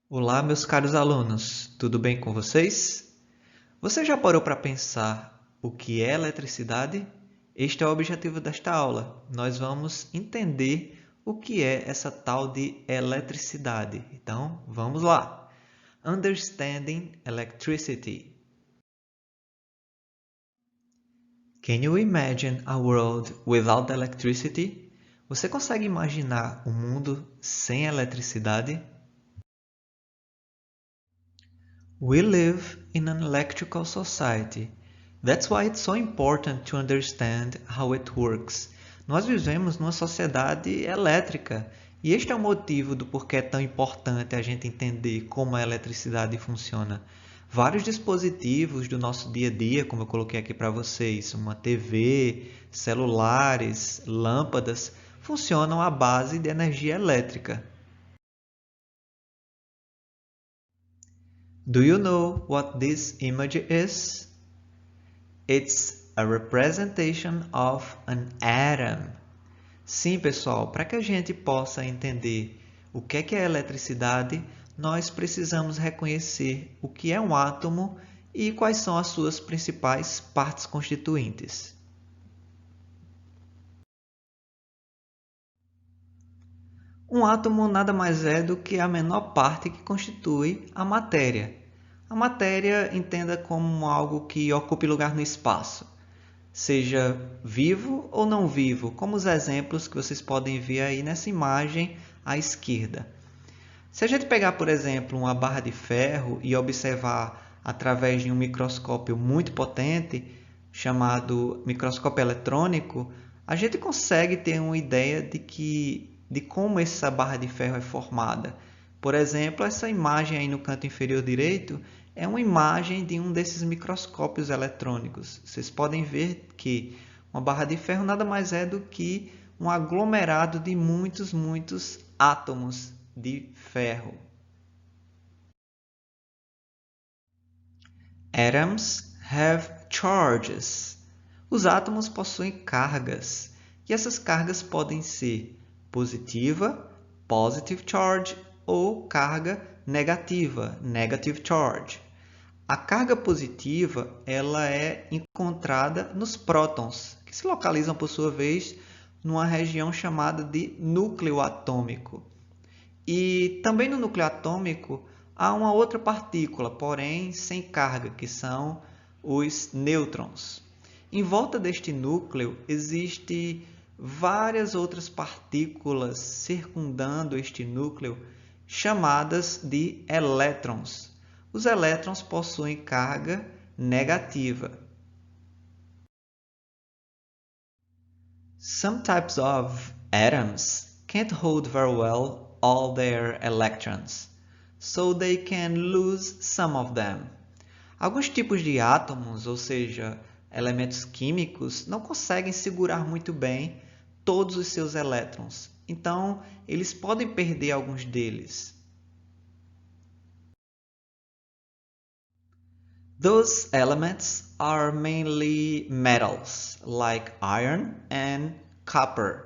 Olá, meus caros alunos, tudo bem com vocês? Você já parou para pensar o que é eletricidade? Este é o objetivo desta aula. Nós vamos entender o que é essa tal de eletricidade. Então, vamos lá! Understanding electricity. Can you imagine a world without electricity? Você consegue imaginar um mundo sem eletricidade? We live in an electrical society. That's why it's so important to understand how it works. Nós vivemos numa sociedade elétrica e este é o motivo do porquê é tão importante a gente entender como a eletricidade funciona. Vários dispositivos do nosso dia a dia, como eu coloquei aqui para vocês, uma TV, celulares, lâmpadas, funcionam à base de energia elétrica. Do you know what this image is? It's a representation of an atom. Sim, pessoal, para que a gente possa entender o que é eletricidade, nós precisamos reconhecer o que é um átomo e quais são as suas principais partes constituintes. Um átomo nada mais é do que a menor parte que constitui a matéria. A matéria entenda como algo que ocupe lugar no espaço, seja vivo ou não vivo, como os exemplos que vocês podem ver aí nessa imagem à esquerda. Se a gente pegar, por exemplo, uma barra de ferro e observar através de um microscópio muito potente, chamado microscópio eletrônico, a gente consegue ter uma ideia de como essa barra de ferro é formada. Por exemplo, essa imagem aí no canto inferior direito é uma imagem de um desses microscópios eletrônicos. Vocês podem ver que uma barra de ferro nada mais é do que um aglomerado de muitos átomos de ferro. Atoms have charges. Os átomos possuem cargas, e essas cargas podem ser positiva, positive charge, ou carga negativa, negative charge. A carga positiva ela é encontrada nos prótons, que se localizam, por sua vez, numa região chamada de núcleo atômico. E também no núcleo atômico há uma outra partícula, porém sem carga, que são os nêutrons. Em volta deste núcleo existem várias outras partículas circundando este núcleo, chamadas de elétrons. Os elétrons possuem carga negativa. Some types of atoms can't hold very well all their electrons, so they can lose some of them. Alguns tipos de átomos, ou seja, elementos químicos, não conseguem segurar muito bem todos os seus elétrons. Então, eles podem perder alguns deles. Those elements are mainly metals, like iron and copper.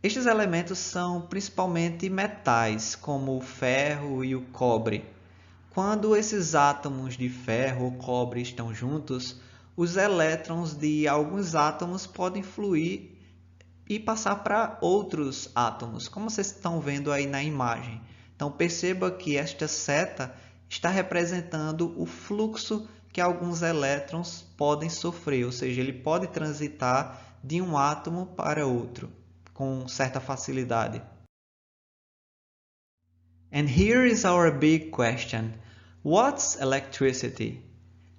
Estes elementos são principalmente metais, como o ferro e o cobre. Quando esses átomos de ferro ou cobre estão juntos, os elétrons de alguns átomos podem fluir e passar para outros átomos, como vocês estão vendo aí na imagem. Então perceba que esta seta está representando o fluxo que alguns elétrons podem sofrer, ou seja, ele pode transitar de um átomo para outro com certa facilidade. And here is our big question. What's electricity?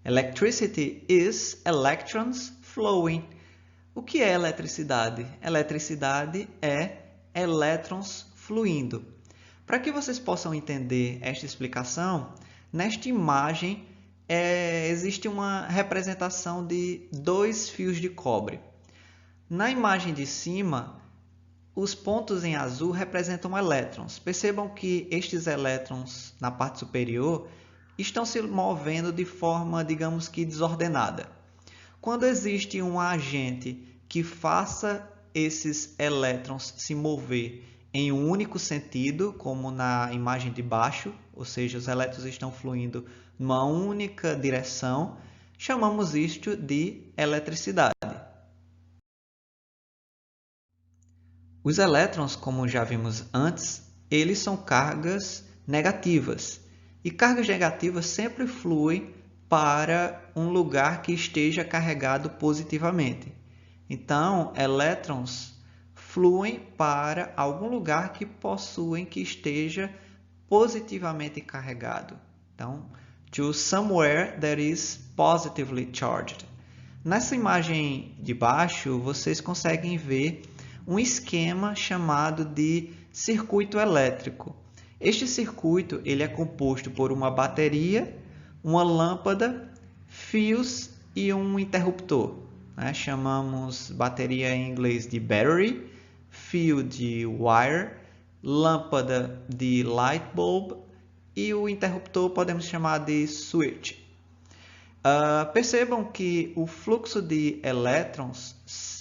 Electricity is electrons flowing. O que é eletricidade? Eletricidade é elétrons fluindo. Para que vocês possam entender esta explicação, nesta imagem existe uma representação de dois fios de cobre. Na imagem de cima, os pontos em azul representam elétrons. Percebam que estes elétrons na parte superior estão se movendo de forma, digamos que desordenada. Quando existe um agente que faça esses elétrons se mover em um único sentido, como na imagem de baixo, ou seja, os elétrons estão fluindo numa única direção, chamamos isto de eletricidade. Os elétrons, como já vimos antes, eles são cargas negativas. E cargas negativas sempre fluem para um lugar que esteja carregado positivamente. Então, elétrons fluem para algum lugar que esteja positivamente carregado. Então, to somewhere that is positively charged. Nessa imagem de baixo, vocês conseguem ver um esquema chamado de circuito elétrico. Este circuito ele é composto por uma bateria, uma lâmpada, fios e um interruptor. Chamamos bateria em inglês de battery, fio de wire, lâmpada de light bulb e o interruptor podemos chamar de switch. Percebam que o fluxo de elétrons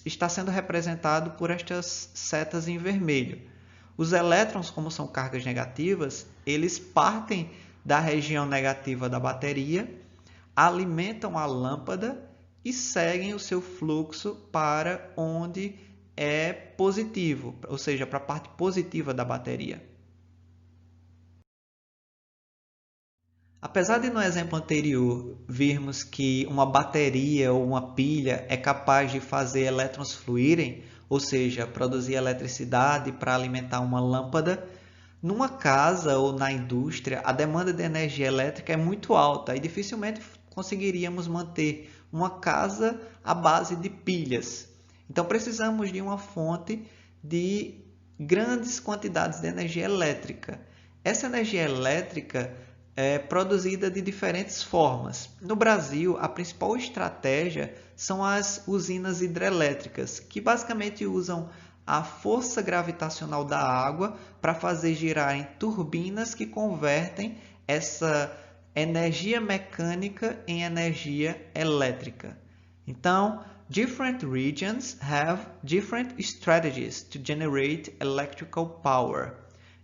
está sendo representado por estas setas em vermelho. Os elétrons, como são cargas negativas, eles partem da região negativa da bateria, alimentam a lâmpada e seguem o seu fluxo para onde é positivo, ou seja, para a parte positiva da bateria. Apesar de no exemplo anterior virmos que uma bateria ou uma pilha é capaz de fazer elétrons fluírem, ou seja, produzir eletricidade para alimentar uma lâmpada, numa casa ou na indústria a demanda de energia elétrica é muito alta e dificilmente conseguiríamos manter uma casa à base de pilhas. Então precisamos de uma fonte de grandes quantidades de energia elétrica. Essa energia elétrica é produzida de diferentes formas. No Brasil, a principal estratégia são as usinas hidrelétricas, que basicamente usam a força gravitacional da água para fazer girar em turbinas que convertem essa energia mecânica em energia elétrica. Então, different regions have different strategies to generate electrical power.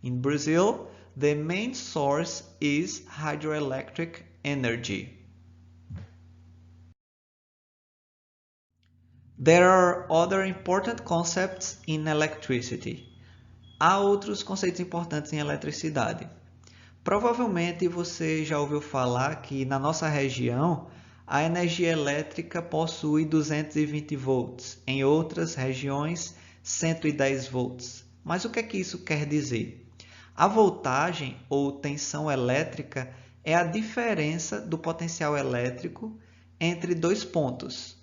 In Brazil, the main source is hydroelectric energy. There are other important concepts in electricity. Há outros conceitos importantes em eletricidade. Provavelmente você já ouviu falar que na nossa região a energia elétrica possui 220 volts, em outras regiões 110 volts. Mas o que é que isso quer dizer? A voltagem ou tensão elétrica é a diferença do potencial elétrico entre dois pontos.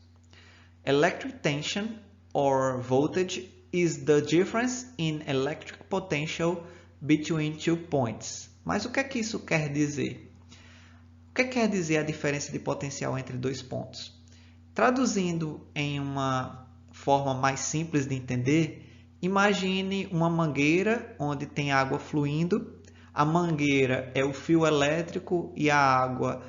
Electric tension or voltage is the difference in electric potential between two points. Mas o que é que isso quer dizer? O que quer dizer a diferença de potencial entre dois pontos? Traduzindo em uma forma mais simples de entender, imagine uma mangueira onde tem água fluindo. A mangueira é o fio elétrico e a água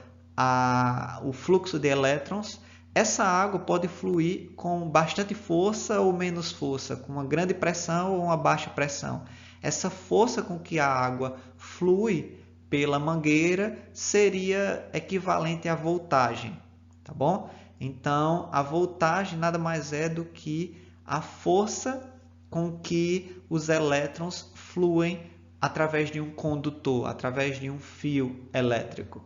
o fluxo de elétrons. Essa água pode fluir com bastante força ou menos força, com uma grande pressão ou uma baixa pressão. Essa força com que a água flui pela mangueira seria equivalente à voltagem, tá bom? Então, a voltagem nada mais é do que a força com que os elétrons fluem através de um condutor, através de um fio elétrico.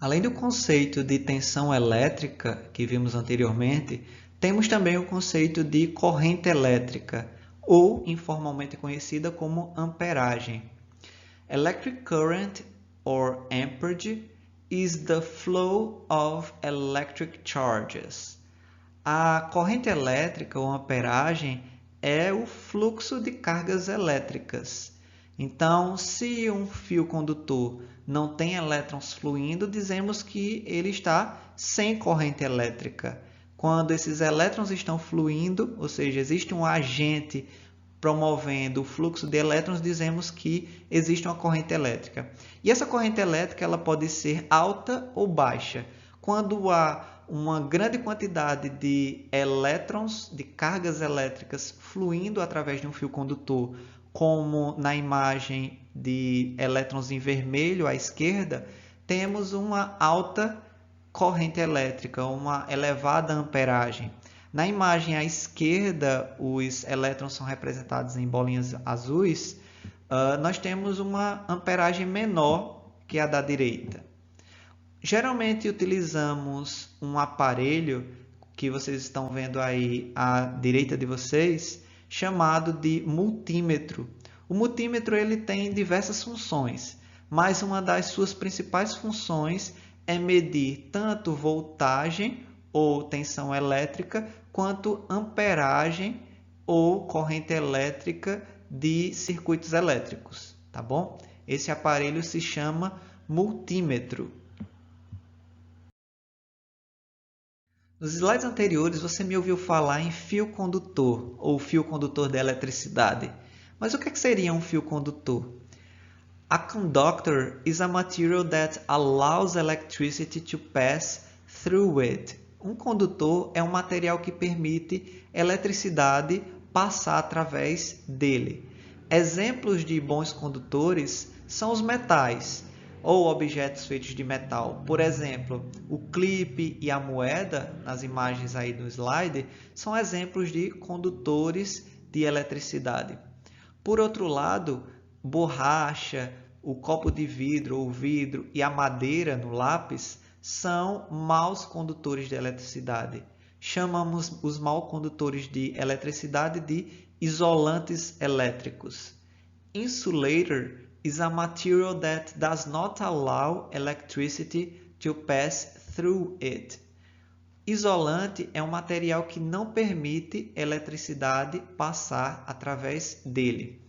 Além do conceito de tensão elétrica que vimos anteriormente, temos também o conceito de corrente elétrica, ou informalmente conhecida como amperagem. Electric current or amperage is the flow of electric charges. A corrente elétrica ou amperagem é o fluxo de cargas elétricas. Então, se um fio condutor não tem elétrons fluindo, dizemos que ele está sem corrente elétrica. Quando esses elétrons estão fluindo, ou seja, existe um agente promovendo o fluxo de elétrons, dizemos que existe uma corrente elétrica. E essa corrente elétrica ela pode ser alta ou baixa. Quando há uma grande quantidade de elétrons, de cargas elétricas fluindo através de um fio condutor, como na imagem de elétrons em vermelho à esquerda, temos uma alta corrente elétrica, uma elevada amperagem. Na imagem à esquerda, os elétrons são representados em bolinhas azuis. Nós temos uma amperagem menor que a da direita. Geralmente utilizamos um aparelho que vocês estão vendo aí à direita de vocês, chamado de multímetro. O multímetro ele tem diversas funções, mas uma das suas principais funções é medir tanto voltagem ou tensão elétrica, quanto amperagem ou corrente elétrica de circuitos elétricos, tá bom? Esse aparelho se chama multímetro. Nos slides anteriores você me ouviu falar em fio condutor ou fio condutor da eletricidade. Mas o que seria um fio condutor? A conductor is a material that allows electricity to pass through it. Um condutor é um material que permite eletricidade passar através dele. Exemplos de bons condutores são os metais ou objetos feitos de metal. Por exemplo, o clipe e a moeda, nas imagens aí do slide, são exemplos de condutores de eletricidade. Por outro lado, borracha, o copo de vidro ou vidro e a madeira no lápis são maus condutores de eletricidade. Chamamos os maus condutores de eletricidade de isolantes elétricos. Insulator is a material that does not allow electricity to pass through it. Isolante é um material que não permite eletricidade passar através dele.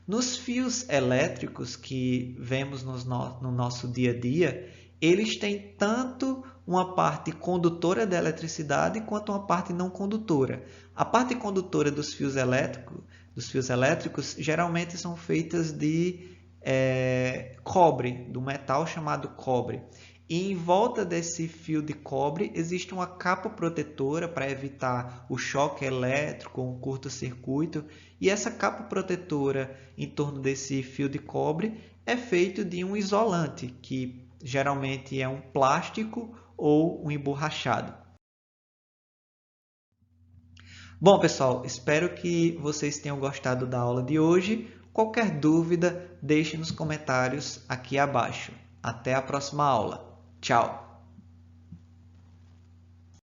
Nos fios elétricos que vemos no nosso dia a dia, eles têm tanto uma parte condutora da eletricidade quanto uma parte não condutora. A parte condutora dos fios elétricos geralmente são feitas de cobre, do metal chamado cobre. E em volta desse fio de cobre existe uma capa protetora para evitar o choque elétrico, um curto-circuito. E essa capa protetora em torno desse fio de cobre é feito de um isolante, que geralmente é um plástico ou um emborrachado. Bom, pessoal, espero que vocês tenham gostado da aula de hoje. Qualquer dúvida, deixe nos comentários aqui abaixo. Até a próxima aula. Tchau!